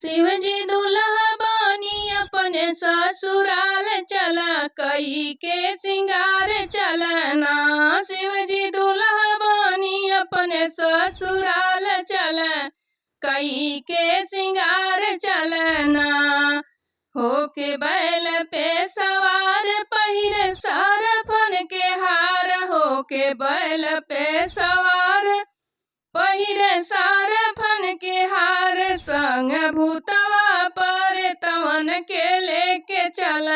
शिव जी दूल्हा बानी अपने ससुराल चला कई के सिंगार चलना। शिव जी दूल्हा बानी अपने ससुराल चला कई के सिंगार चलना। होके बैल पे सवार पहिरे सरफन के हार। होके बैल पे सवार पहिरे सरफन के हार। संग भूतवा पर तवन के लेके चल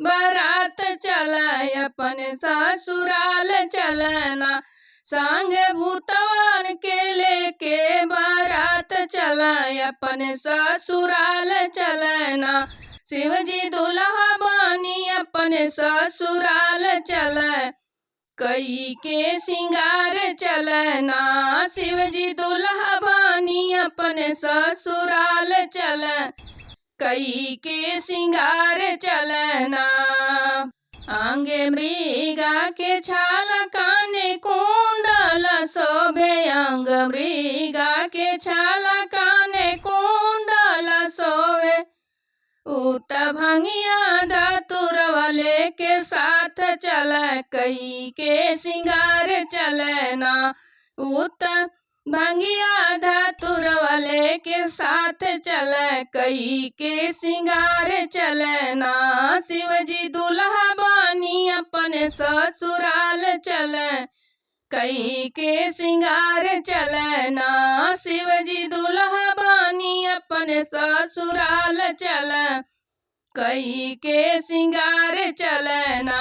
बारात चला अपन ससुराल चलना। संग भूतवन के लेके बारात चला अपन ससुराल चलना। शिव जी दूल्हा बानी अपने ससुराल चला कई के सिंगार चलना। शिव जी दूल्हा बानी अपने ससुराल चला कई के सिंगार चलना। आंगे मृगा के छाल काने कुंडल शोभे। अंग मृगा के छाल काने कुंडल शोभे। उत भंगिया धतुर वाले के साथ चला कई के सिंगार चलना। उत भंगिया धतुर वाले के साथ चला कई के सिंगार चलना। शिव जी दूल्हा बानी अपने ससुराल चला कई के सिंगार चलना। शिव जी दूल्हा बानी अपने ससुराल चला कई के सिंगार चलना।